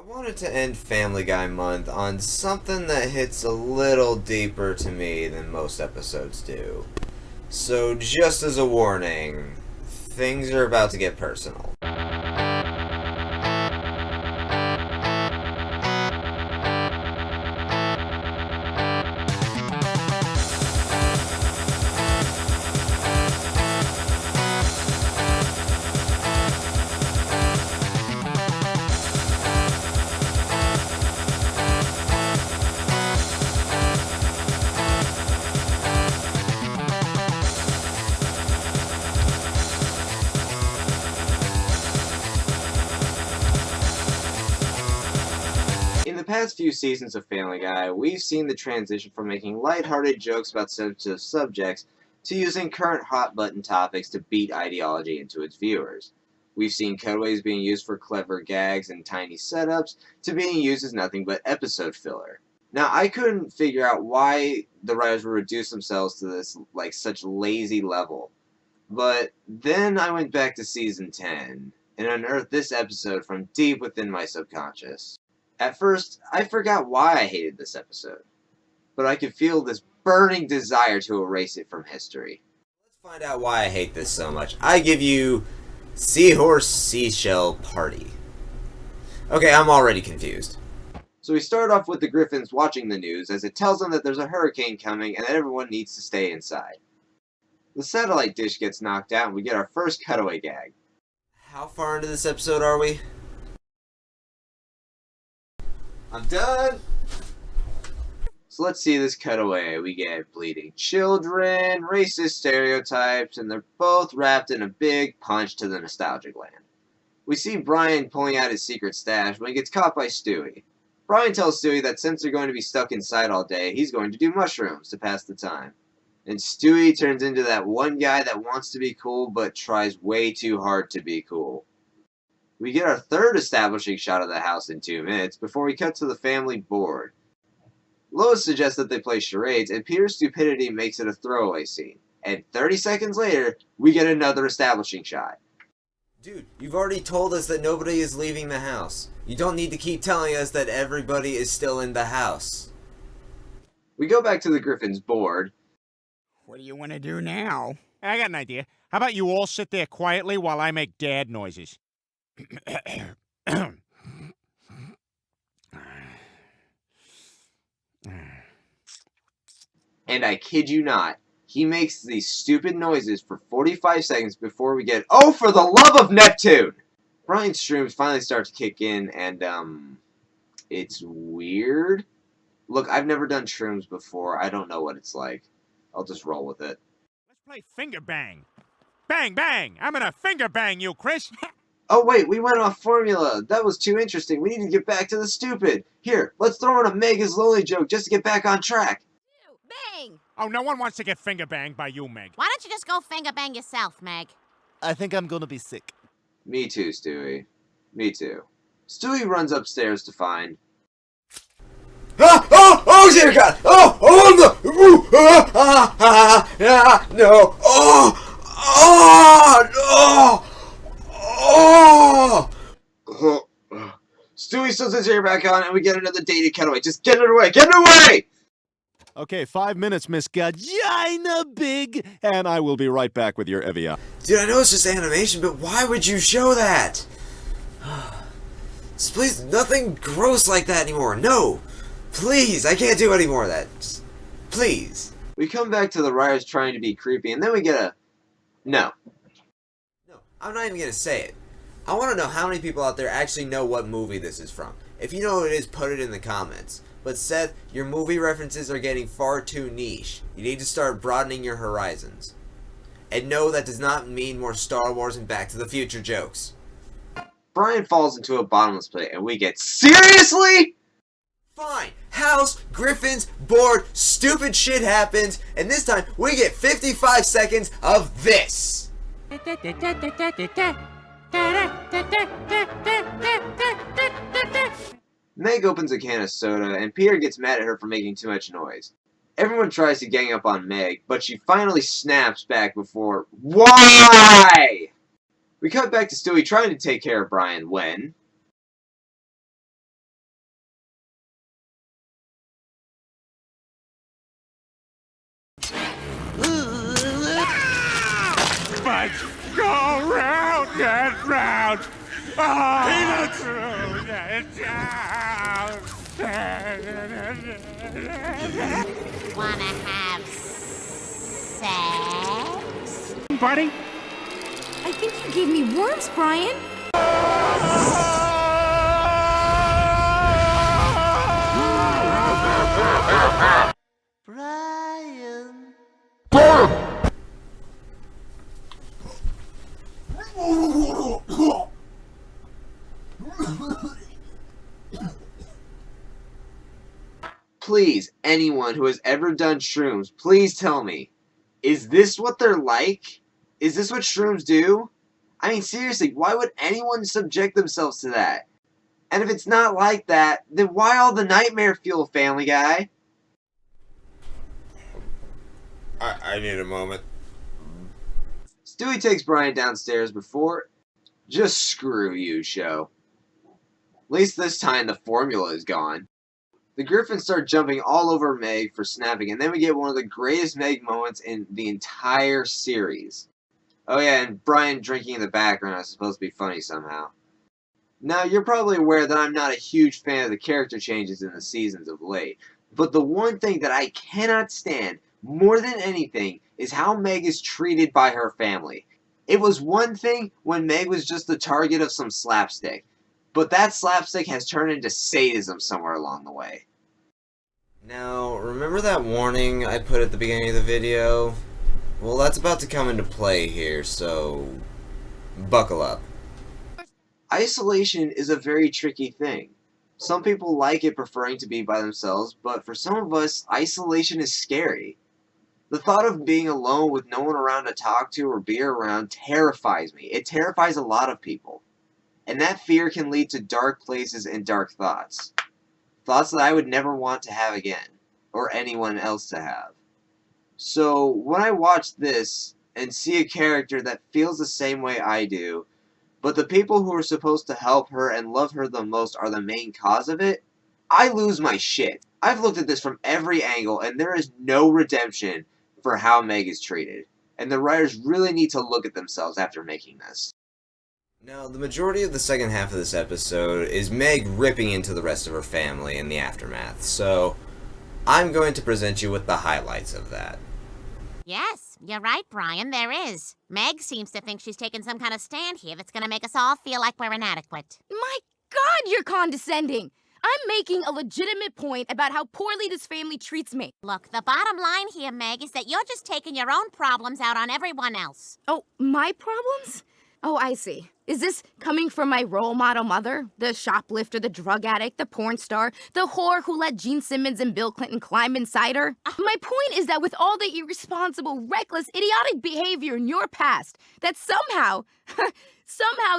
wanted to end Family Guy month on something that hits a little deeper to me than most episodes do. So, just as a warning, things are about to get personal. In the past few seasons of Family Guy, we've seen the transition from making lighthearted jokes about sensitive subjects to using current hot-button topics to beat ideology into its viewers. We've seen cutaways being used for clever gags and tiny setups, to being used as nothing but episode filler. Now, I couldn't figure out why the writers would reduce themselves to this, such lazy level. But then I went back to Season 10, and unearthed this episode from deep within my subconscious. At first, I forgot why I hated this episode, but I could feel this burning desire to erase it from history. Let's find out why I hate this so much. I give you Seahorse Seashell Party. Okay, I'm already confused. So we start off with the Griffins watching the news as it tells them that there's a hurricane coming and that everyone needs to stay inside. The satellite dish gets knocked out and we get our first cutaway gag. How far into this episode are we? I'm done! So let's see this cutaway. We get bleeding children, racist stereotypes, and they're both wrapped in a big punch to the nostalgic land. We see Brian pulling out his secret stash when he gets caught by Stewie. Brian tells Stewie that since they're going to be stuck inside all day, he's going to do mushrooms to pass the time. And Stewie turns into that one guy that wants to be cool but tries way too hard to be cool. We get our third establishing shot of the house in 2 minutes before we cut to the family board. Lois suggests that they play charades, and Peter's stupidity makes it a throwaway scene. And 30 seconds later, we get another establishing shot. Dude, you've already told us that nobody is leaving the house. You don't need to keep telling us that everybody is still in the house. We go back to the Griffin's board. What do you want to do now? I got an idea. How about you all sit there quietly while I make dad noises? And I kid you not, he makes these stupid noises for 45 seconds before we get, oh, for the love of Neptune! Brian's shrooms finally start to kick in, and, it's weird. Look, I've never done shrooms before. I don't know what it's like. I'll just roll with it. Let's play finger bang. Bang, bang! I'm gonna finger bang you, Chris! Oh wait, we went off formula. That was too interesting. We need to get back to the stupid. Here, let's throw in a Meg is lonely joke just to get back on track. Bang! Oh, no one wants to get finger banged by you, Meg. Why don't you just go finger bang yourself, Meg? I think I'm gonna be sick. Me too, Stewie. Me too. Stewie runs upstairs to find... Ah! Oh! Oh, dear God! Oh! Oh, no! Ooh, ah, ah, ah, ah, no! Oh! Oh! No! Oh! Stewie sews his hair back on, and we get another dated cutaway. Just get it away! Get it away! Okay, 5 minutes, Miss Gagina Big, and I will be right back with your Evia. Dude, I know it's just animation, but why would you show that? Just please, nothing gross like that anymore. No! Please, I can't do any more of that. Just, please. We come back to the writers trying to be creepy, and then we get a... No. No, I'm not even gonna say it. I want to know how many people out there actually know what movie this is from. If you know what it is, put it in the comments. But Seth, your movie references are getting far too niche. You need to start broadening your horizons. And no, that does not mean more Star Wars and Back to the Future jokes. Brian falls into a bottomless pit and we get... Seriously?! Fine. House, Griffins, board, stupid shit happens, and this time we get 55 seconds of this. Meg opens a can of soda, and Peter gets mad at her for making too much noise. Everyone tries to gang up on Meg, but she finally snaps back before... Why?! We cut back to Stewie trying to take care of Brian when... But go round and round. Peanuts! Wanna have sex? Buddy? I think you gave me worms, Brian. Brian. Please, anyone who has ever done shrooms, please tell me. Is this what they're like? Is this what shrooms do? I mean, seriously, why would anyone subject themselves to that? And if it's not like that, then why all the nightmare fuel, Family Guy? I need a moment. Stewie takes Brian downstairs before... Just screw you, show. At least this time the formula is gone. The Griffins start jumping all over Meg for snapping, and then we get one of the greatest Meg moments in the entire series. Oh yeah, and Brian drinking in the background is supposed to be funny somehow. Now, you're probably aware that I'm not a huge fan of the character changes in the seasons of late, but the one thing that I cannot stand more than anything is how Meg is treated by her family. It was one thing when Meg was just the target of some slapstick, but that slapstick has turned into sadism somewhere along the way. Now, remember that warning I put at the beginning of the video? Well, that's about to come into play here, so buckle up. Isolation is a very tricky thing. Some people like it preferring to be by themselves, but for some of us, isolation is scary. The thought of being alone with no one around to talk to or be around terrifies me. It terrifies a lot of people. And that fear can lead to dark places and dark thoughts. Thoughts that I would never want to have again, or anyone else to have. So, when I watch this, and see a character that feels the same way I do, but the people who are supposed to help her and love her the most are the main cause of it, I lose my shit. I've looked at this from every angle, and there is no redemption for how Meg is treated. And the writers really need to look at themselves after making this. Now, the majority of the second half of this episode is Meg ripping into the rest of her family in the aftermath, so I'm going to present you with the highlights of that. Yes, you're right, Brian, there is. Meg seems to think she's taken some kind of stand here that's gonna make us all feel like we're inadequate. My God, you're condescending. I'm making a legitimate point about how poorly this family treats me. Look, the bottom line here, Meg, is that you're just taking your own problems out on everyone else. Oh, my problems? Oh, I see. Is this coming from my role model mother? The shoplifter, the drug addict, the porn star, the whore who let Gene Simmons and Bill Clinton climb inside her? My point is that with all the irresponsible, reckless, idiotic behavior in your past, that somehow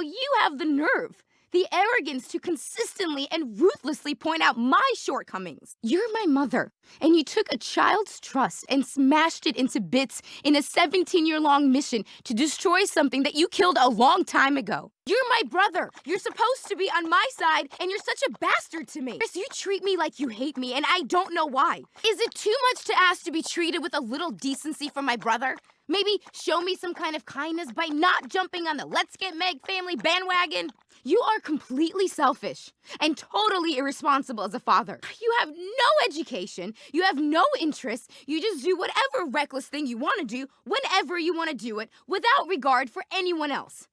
you have the nerve, the arrogance to consistently and ruthlessly point out my shortcomings. You're my mother, and you took a child's trust and smashed it into bits in a 17-year-long mission to destroy something that you killed a long time ago. You're my brother. You're supposed to be on my side, and you're such a bastard to me. Chris, you treat me like you hate me, and I don't know why. Is it too much to ask to be treated with a little decency from my brother? Maybe show me some kind of kindness by not jumping on the Let's Get Meg family bandwagon? You are completely selfish and totally irresponsible as a father. You have no education, you have no interest, you just do whatever reckless thing you want to do whenever you want to do it without regard for anyone else.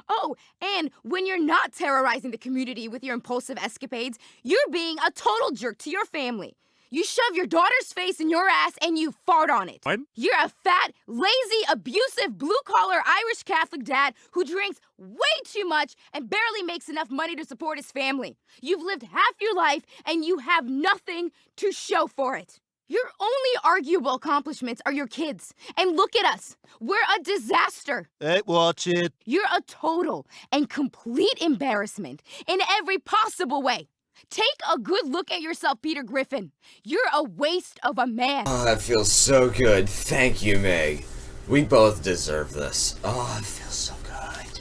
Oh, and when you're not terrorizing the community with your impulsive escapades, you're being a total jerk to your family. You shove your daughter's face in your ass and you fart on it. What? You're a fat, lazy, abusive, blue-collar Irish Catholic dad who drinks way too much and barely makes enough money to support his family. You've lived half your life and you have nothing to show for it. Your only arguable accomplishments are your kids. And look at us. We're a disaster. Hey, watch it. You're a total and complete embarrassment in every possible way. Take a good look at yourself, Peter Griffin. You're a waste of a man. Oh, that feels so good. Thank you, Meg. We both deserve this. Oh, it feels so good.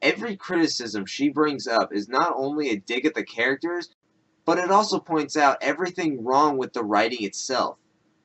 Every criticism she brings up is not only a dig at the characters, but it also points out everything wrong with the writing itself.